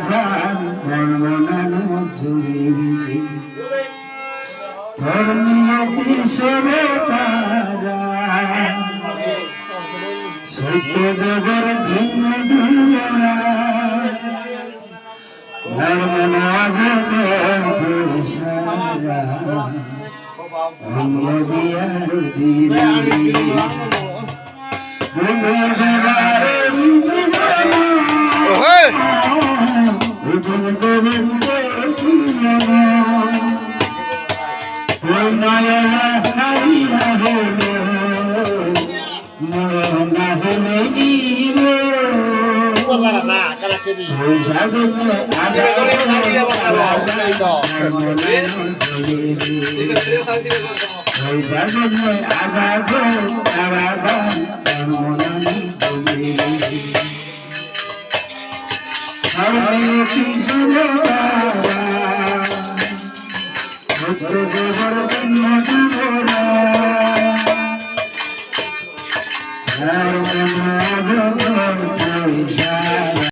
আবাসান বর্ণনানো জুড়ি ধর্মীয়তি সবেতারা সত্য জগর ভিন্ন দুরা ধর্ম নভজন তুষারা অঙ্গ দিয়ার দিলে